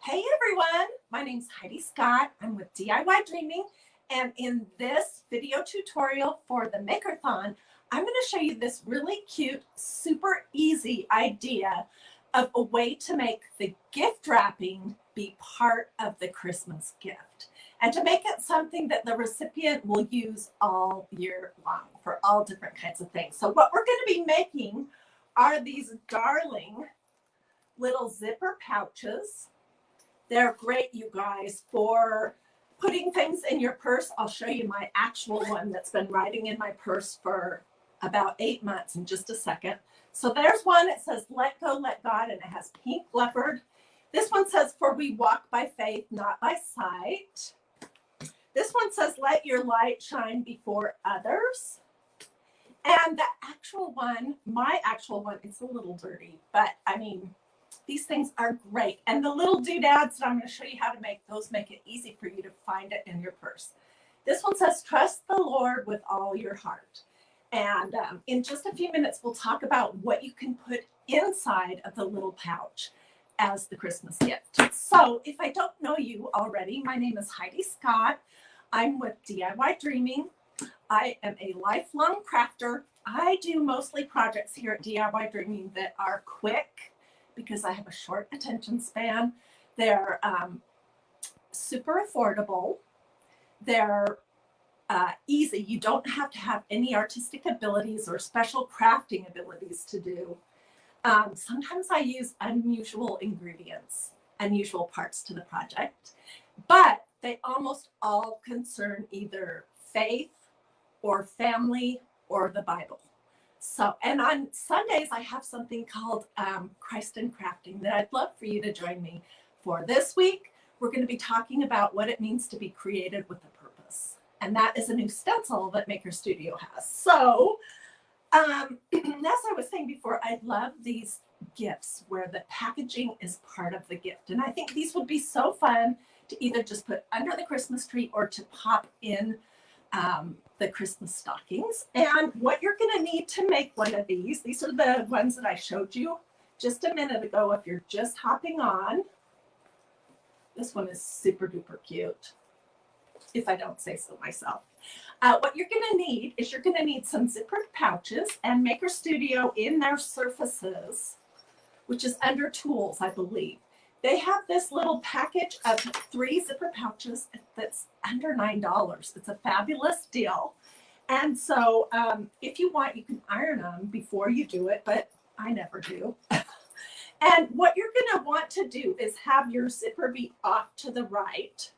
Hey everyone, my name's Heidi Scott. I'm with DiyDreaming, and in this video tutorial for the Makerthon, I'm going to show you this really cute, super easy idea of a way to make the gift wrapping be part of the Christmas gift, and to make it something that the recipient will use all year long for all different kinds of things. So what we're going to be making are these darling little zipper pouches. They're great, you guys, for putting things in your purse. I'll show you my actual one that's been riding in my purse for about 8 months in just a second. So there's one that says, "Let go, let God," and it has pink leopard. This one says, "For we walk by faith, not by sight." This one says, "Let your light shine before others." And the actual one, my actual one, it's a little dirty, but I mean, these things are great. And the little doodads that I'm going to show you how to make, those make it easy for you to find it in your purse. This one says, "Trust the Lord with all your heart." And in just a few minutes, we'll talk about what you can put inside of the little pouch as the Christmas gift. So if I don't know you already, my name is Heidi Scott. I'm with DiyDreaming. I am a lifelong crafter. I do mostly projects here at DiyDreaming that are quick, because I have a short attention span. They're super affordable. They're easy. You don't have to have any artistic abilities or special crafting abilities to do. Sometimes I use unusual ingredients, unusual parts to the project, but they almost all concern either faith or family or the Bible. So, and on Sundays, I have something called Christ in Crafting that I'd love for you to join me for. This week, we're going to be talking about what it means to be created with a purpose. And that is a new stencil that Maker Studio has. So, as I was saying before, I love these gifts where the packaging is part of the gift. And I think these would be so fun to either just put under the Christmas tree or to pop in the Christmas stockings. And what you're going to need to make one of these are the ones that I showed you just a minute ago. If you're just hopping on, this one is super duper cute, if I don't say so myself. What you're going to need is you're going to need some zippered pouches, and Maker Studio in their surfaces, which is under tools, I believe. They have this little package of 3 zipper pouches that's under $9. It's a fabulous deal. And so if you want, you can iron them before you do it, but I never do. And what you're going to want to do is have your zipper be off to the right.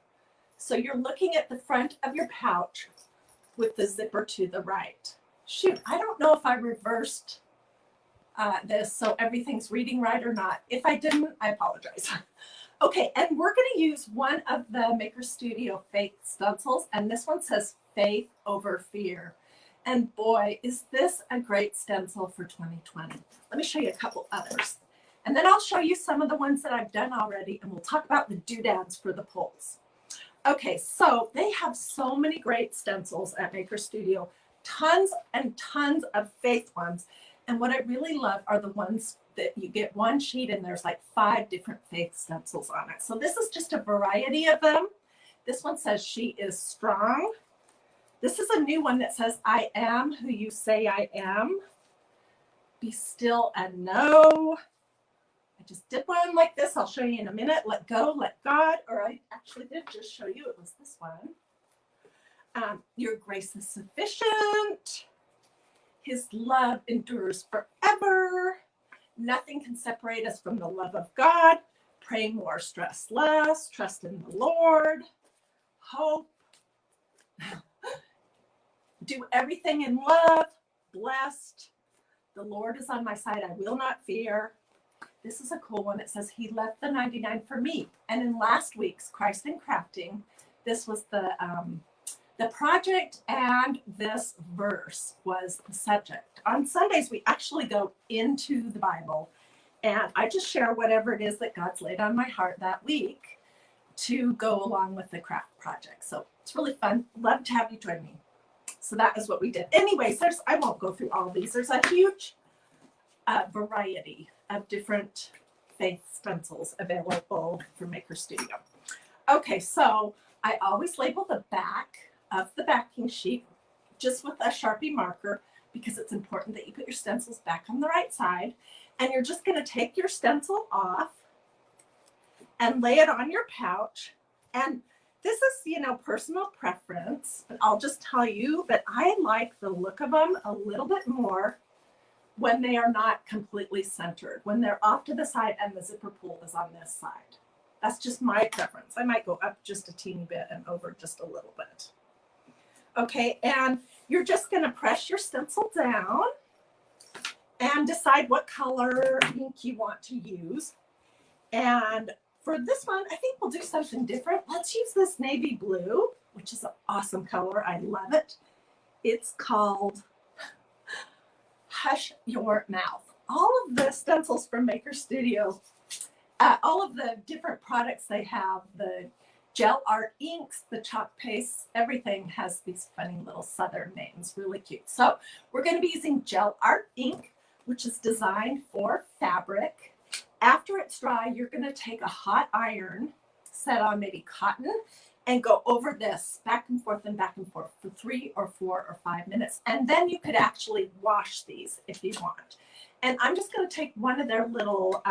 So you're looking at the front of your pouch with the zipper to the right. Shoot, I don't know if I reversed this so everything's reading right or not. If I didn't, I apologize. Okay, and we're going to use one of the Maker Studio Faith stencils, and this one says "Faith Over Fear." And boy, is this a great stencil for 2020. Let me show you a couple others, and then I'll show you some of the ones that I've done already, and we'll talk about the doodads for the polls. Okay, so they have so many great stencils at Maker Studio, tons and tons of faith ones. And what I really love are the ones that you get one sheet and there's like 5 different faith stencils on it. So this is just a variety of them. This one says "She is strong." This is a new one that says "I am who you say I am. Be still and know." I just did one like this. I'll show you in a minute. "Let go, let God." Or I actually did just show you. It was this one. "Your grace is sufficient. His love endures forever. Nothing can separate us from the love of God. Pray more, stress less. Trust in the Lord. Hope. Do everything in love. Blessed. The Lord is on my side. I will not fear." This is a cool one. It says "He left the 99 for me." And in last week's Christ in Crafting, this was the project, and this verse was the subject. On Sundays, we actually go into the Bible, and I just share whatever it is that God's laid on my heart that week to go along with the craft project. So it's really fun. Love to have you join me. So that is what we did. Anyways, I won't go through all of these. There's a huge variety of different faith stencils available from Maker Studio. Okay, so I always label the back of the backing sheet just with a Sharpie marker because it's important that you put your stencils back on the right side. And you're just going to take your stencil off and lay it on your pouch. And this is, you know, personal preference, but I'll just tell you that I like the look of them a little bit more when they are not completely centered, when they're off to the side and the zipper pull is on this side. That's just my preference. I might go up just a teeny bit and over just a little bit. Okay, and you're just going to press your stencil down and decide what color ink you want to use. And for this one, I think we'll do something different. Let's use this navy blue, which is an awesome color. I love it. It's called Hush Your Mouth. All of the stencils from Maker Studio, all of the different products they have, the gel art inks, the chalk paste, everything has these funny little southern names, really cute. So we're going to be using gel art ink, which is designed for fabric. After it's dry, you're going to take a hot iron, set on maybe cotton, and go over this back and forth for 3 or 4 or 5 minutes. And then you could actually wash these if you want. And I'm just going to take one of their little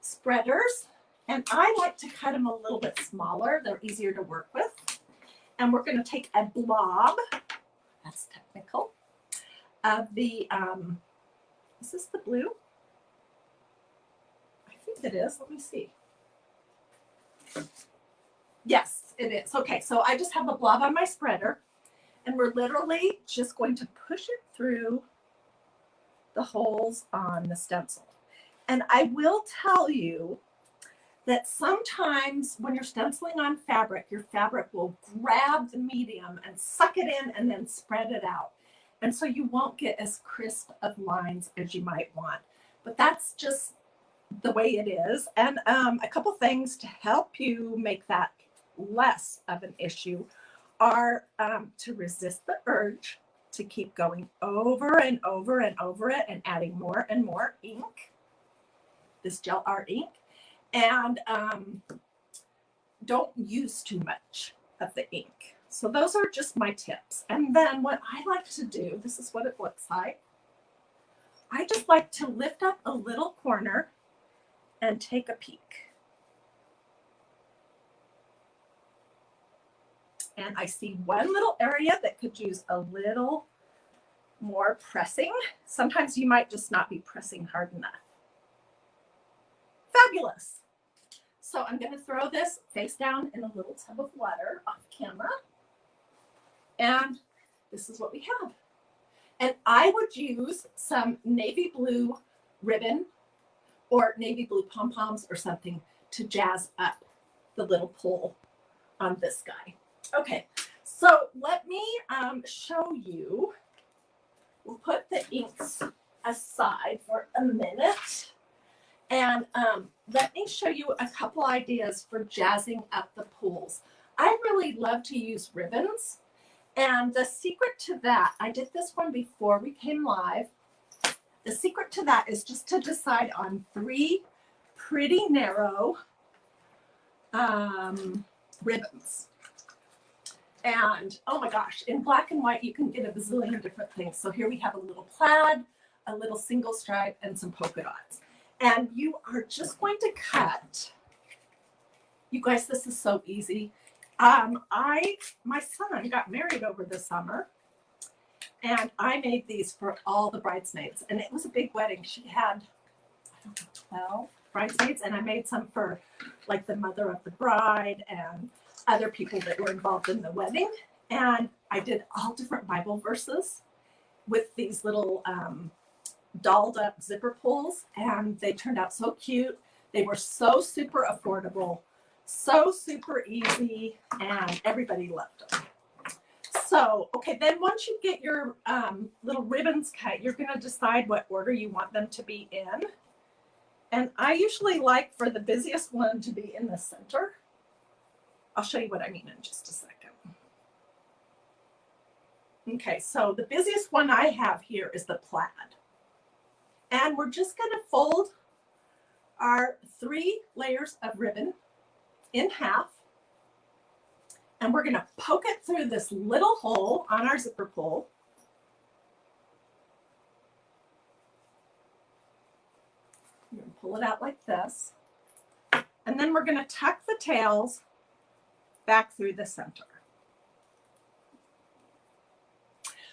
spreaders, and I like to cut them a little bit smaller. They're easier to work with. And we're going to take a blob, that's technical, of the, is this the blue? I think it is. Let me see. Yes, it is. Okay, so I just have a blob on my spreader, and we're literally just going to push it through the holes on the stencil. And I will tell you that sometimes when you're stenciling on fabric, your fabric will grab the medium and suck it in and then spread it out. And so you won't get as crisp of lines as you might want. But that's just the way it is. And a couple things to help you make that less of an issue are to resist the urge to keep going over and over and over it and adding more and more ink, this gel art ink, and don't use too much of the ink. So those are just my tips. And then what I like to do, this is what it looks like. I just like to lift up a little corner and take a peek. And I see one little area that could use a little more pressing. Sometimes you might just not be pressing hard enough. Fabulous. So I'm going to throw this face down in a little tub of water off camera. And this is what we have. And I would use some navy blue ribbon or navy blue pom-poms or something to jazz up the little pull on this guy. Okay, so let me show you. We'll put the inks aside for a minute. And let me show you a couple ideas for jazzing up the pulls. I really love to use ribbons. And the secret to that, I did this one before we came live. The secret to that is just to decide on 3 pretty narrow ribbons. And oh my gosh, in black and white, you can get a bazillion different things. So here we have a little plaid, a little single stripe, and some polka dots. And you are just going to cut. You guys, this is so easy. My son got married over the summer, and I made these for all the bridesmaids. And it was a big wedding. She had, I don't know, 12 bridesmaids, and I made some for like the mother of the bride and other people that were involved in the wedding. And I did all different Bible verses with these little dolled up zipper pulls, and they turned out so cute. They were so super affordable, so super easy, and everybody loved them. So, okay, then once you get your little ribbons cut, you're going to decide what order you want them to be in. And I usually like for the busiest one to be in the center. I'll show you what I mean in just a second. Okay, so the busiest one I have here is the plaid. And we're just going to fold our 3 layers of ribbon in half, and we're going to poke it through this little hole on our zipper pull. You're going to pull it out like this, and then we're going to tuck the tails back through the center.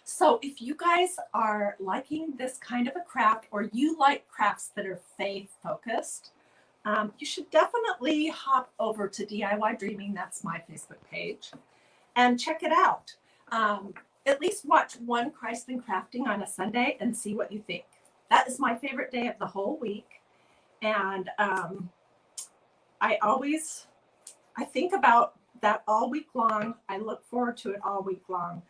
So if you guys are liking this kind of a craft, or you like crafts that are faith focused, you should definitely hop over to DIY Dreaming. That's my Facebook page, and check it out. At least watch one Christ in Crafting on a Sunday and see what you think. That is my favorite day of the whole week. And I think about that all week long. I look forward to it all week long.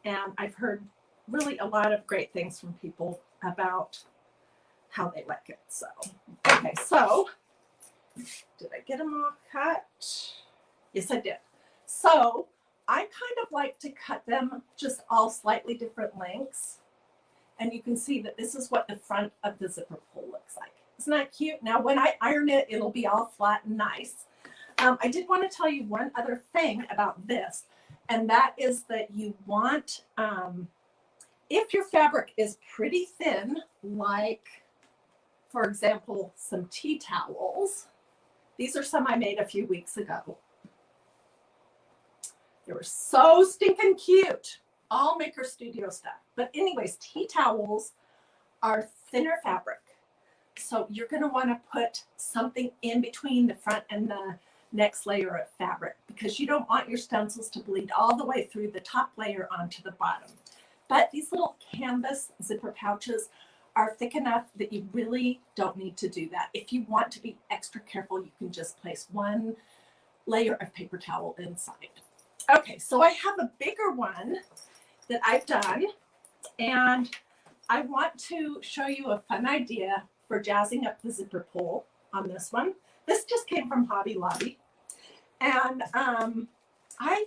And I've heard really a lot of great things from people about how they like it. So, okay, so did I get them all cut? Yes, I did. So I kind of like to cut them just all slightly different lengths. And you can see that this is what the front of the zipper pull looks like. Isn't that cute? Now, when I iron it, it'll be all flat and nice. I did want to tell you one other thing about this, and that is that you want, if your fabric is pretty thin, like, for example, some tea towels. These are some I made a few weeks ago. They were so stinking cute. All Maker Studio stuff. But anyways, tea towels are thinner fabric. So you're going to want to put something in between the front and the next layer of fabric, because you don't want your stencils to bleed all the way through the top layer onto the bottom. But these little canvas zipper pouches are thick enough that you really don't need to do that. If you want to be extra careful, you can just place one layer of paper towel inside. Okay, so I have a bigger one that I've done, and I want to show you a fun idea for jazzing up the zipper pull on this one. This just came from Hobby Lobby, and I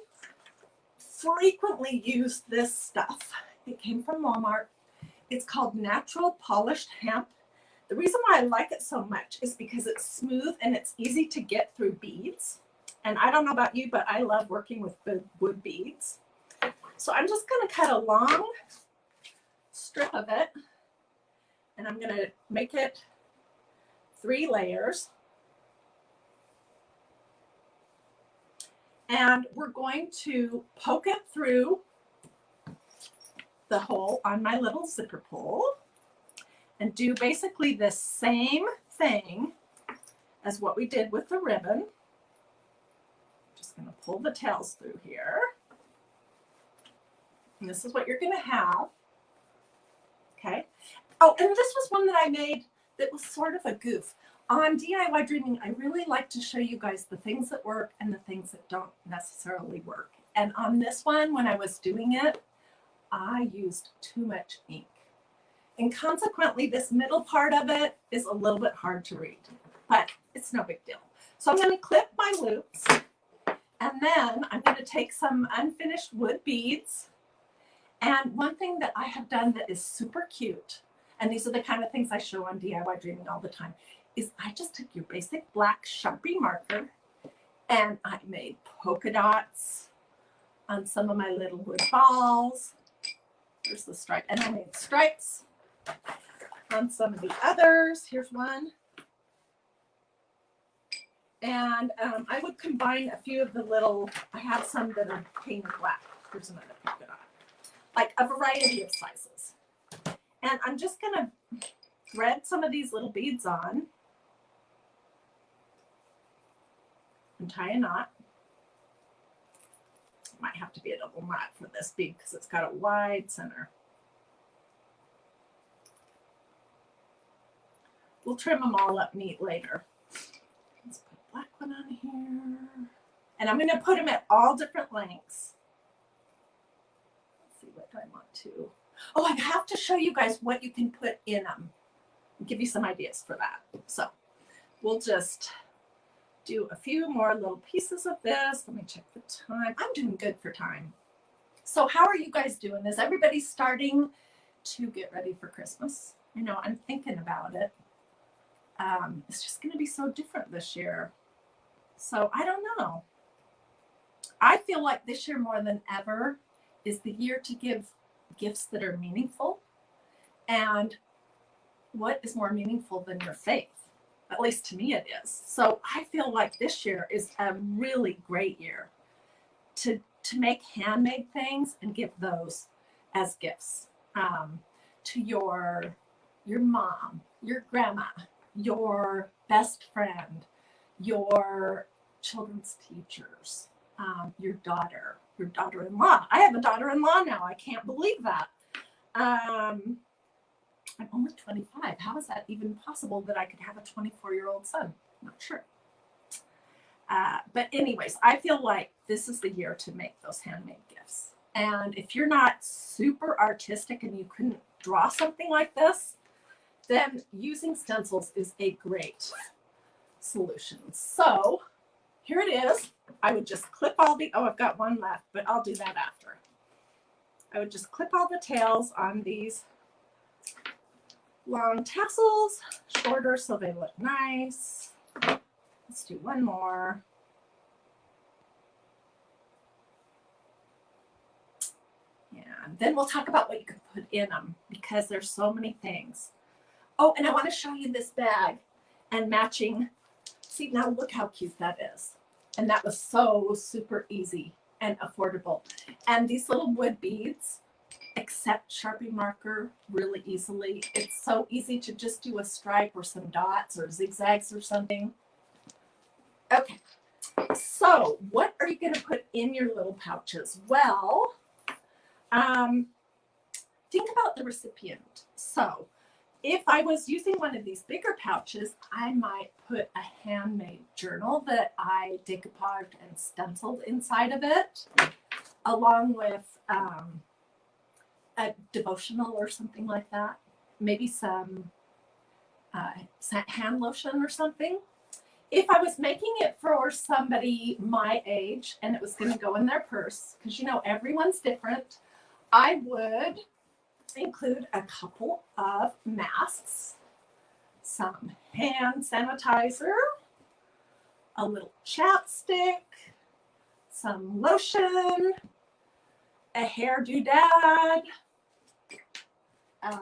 frequently use this stuff. It came from Walmart. It's called Natural Polished Hemp. The reason why I like it so much is because it's smooth and it's easy to get through beads. And I don't know about you, but I love working with wood beads. So I'm just going to cut a long strip of it, and I'm going to make it 3 layers. And we're going to poke it through the hole on my little zipper pull and do basically the same thing as what we did with the ribbon. Just going to pull the tails through here. And this is what you're going to have. Okay. Oh, and this was one that I made that was sort of a goof. On DIY Dreaming, I really like to show you guys the things that work and the things that don't necessarily work. And on this one, when I was doing it, I used too much ink. And consequently, this middle part of it is a little bit hard to read, but it's no big deal. So I'm going to clip my loops, and then I'm going to take some unfinished wood beads. And one thing that I have done that is super cute, and these are the kind of things I show on DIY Dreaming all the time, is I just took your basic black Sharpie marker and I made polka dots on some of my little wood balls. There's the stripe, and I made stripes on some of the others. Here's one. And I would combine a few of the little, I have some that are painted black. Here's another polka dot. Like a variety of sizes. And I'm just going to thread some of these little beads on and tie a knot. Might have to be a double knot for this bead because it's got a wide center. We'll trim them all up neat later. Let's put a black one on here. And I'm going to put them at all different lengths. Let's see what I want to. Oh, I have to show you guys what you can put in them. I'll give you some ideas for that. So we'll just do a few more little pieces of this. Let me check the time. I'm doing good for time. So how are you guys doing? Is everybody starting to get ready for Christmas? You know, I'm thinking about it. It's just going to be so different this year. So I don't know. I feel like this year more than ever is the year to give gifts that are meaningful. And what is more meaningful than your faith? At least to me it is. So I feel like this year is a really great year to make handmade things and give those as gifts to your mom, your grandma, your best friend, your children's teachers, your daughter-in-law. I have a daughter-in-law now. I can't believe that. I'm only 25. How is that even possible that I could have a 24-year-old son? Not sure. But anyways, I feel like this is the year to make those handmade gifts. And if you're not super artistic and you couldn't draw something like this, then using stencils is a great solution. So here it is. I would just clip all the, oh, I've got one left, but I'll do that after. I would just clip all the tails on these long tassels, shorter so they look nice. Let's do one more. And then we'll talk about what you can put in them because there's so many things. Oh, and I want to show you this bag and matching. See, now look how cute that is. And that was so super easy and affordable. And these little wood beads accept Sharpie marker really easily. It's so easy to just do a stripe or some dots or zigzags or something. Okay, so what are you going to put in your little pouches? Well, think about the recipient. So if I was using one of these bigger pouches, I might put a handmade journal that I decoupaged and stenciled inside of it, along with a devotional or something like that. Maybe some hand lotion or something. If I was making it for somebody my age and it was going to go in their purse, because you know everyone's different, I would include a couple of masks, some hand sanitizer, a little chapstick, some lotion, a hair doodad, a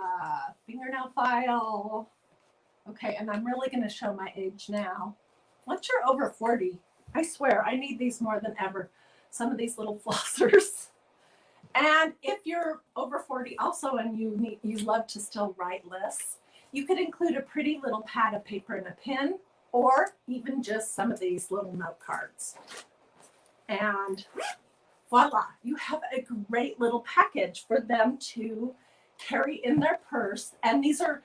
fingernail file. Okay, and I'm really going to show my age now. Once you're over 40, I swear I need these more than ever. Some of these little flossers. And if you're over 40 also and you love to still write lists, you could include a pretty little pad of paper and a pen, or even just some of these little note cards. And voila, you have a great little package for them to carry in their purse. And these are,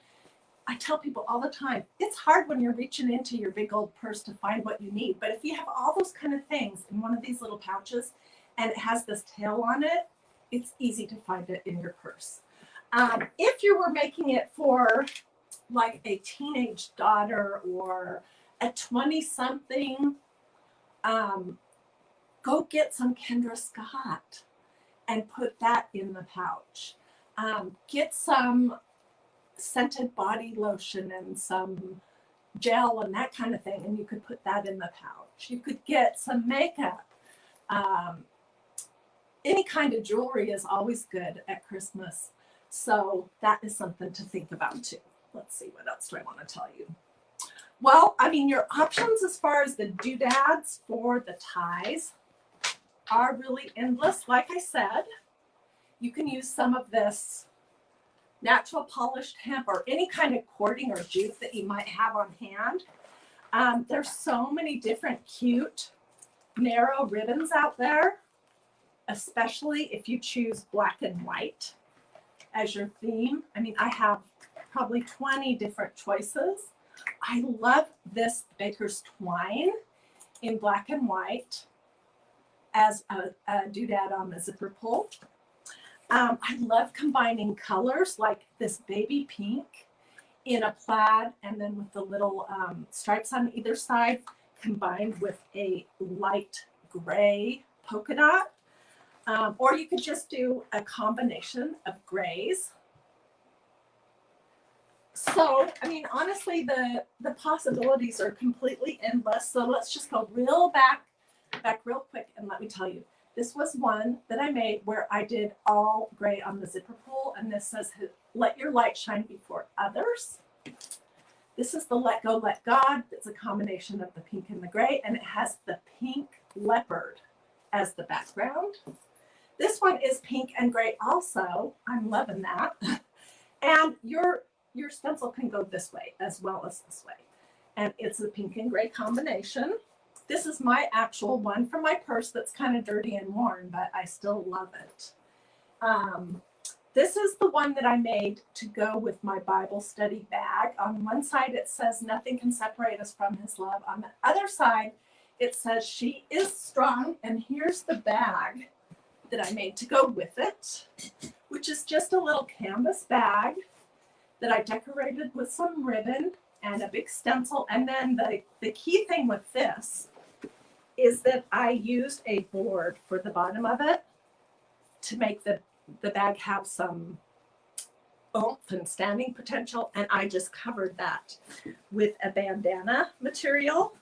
I tell people all the time, it's hard when you're reaching into your big old purse to find what you need. But if you have all those kind of things in one of these little pouches and it has this tail on it, it's easy to find it in your purse. If you were making it for like a teenage daughter or a 20-something, go get some Kendra Scott and put that in the pouch. Get some scented body lotion and some gel and that kind of thing, and you could put that in the pouch. You could get some makeup. Any kind of jewelry is always good at Christmas. So that is something to think about too. Let's see, what else do I want to tell you? Well, I mean, your options as far as the doodads for the ties are really endless. Like I said, you can use some of this natural polished hemp or any kind of cording or jute that you might have on hand. There's so many different cute narrow ribbons out there, especially if you choose black and white as your theme. I mean, I have probably 20 different choices. I love this baker's twine in black and white as a doodad on the zipper pull. I love combining colors like this baby pink in a plaid and then with the little stripes on either side combined with a light gray polka dot. Or you could just do a combination of grays So, I mean, honestly, the possibilities are completely endless. So let's just go back real quick, and let me tell you. This was one that I made where I did all gray on the zipper pull, and this says, "Let your light shine before others." This is the Let Go, Let God. It's a combination of the pink and the gray, and it has the pink leopard as the background. This one is pink and gray also. I'm loving that. And your stencil can go this way as well as this way. And it's a pink and gray combination. This is my actual one from my purse that's kind of dirty and worn, but I still love it. This is the one that I made to go with my Bible study bag. On one side, it says, "Nothing can separate us from his love." On the other side, it says, "She is strong." And here's the bag that I made to go with it, which is just a little canvas bag that I decorated with some ribbon and a big stencil. And then the key thing with this is that I used a board for the bottom of it to make the bag have some oomph and standing potential. And I just covered that with a bandana material.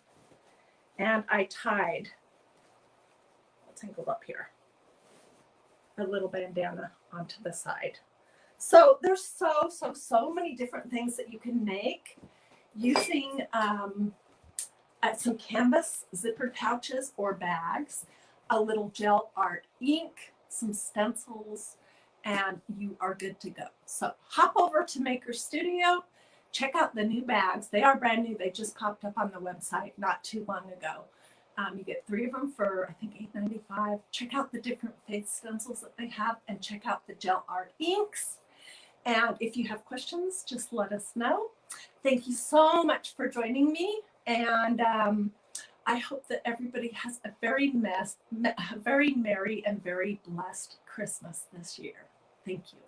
And I tied, let's angle up here, a little bandana onto the side. So there's so many different things that you can make using some canvas zippered pouches or bags, a little gel art ink, some stencils, and you are good to go. So hop over to Maker Studio, check out the new bags. They are brand new. They just popped up on the website not too long ago. You get 3 of them for, I think, $8.95. Check out the different faith stencils that they have, and check out the gel art inks. And if you have questions, just let us know. Thank you so much for joining me. And I hope that everybody has a very merry and very blessed Christmas this year. Thank you.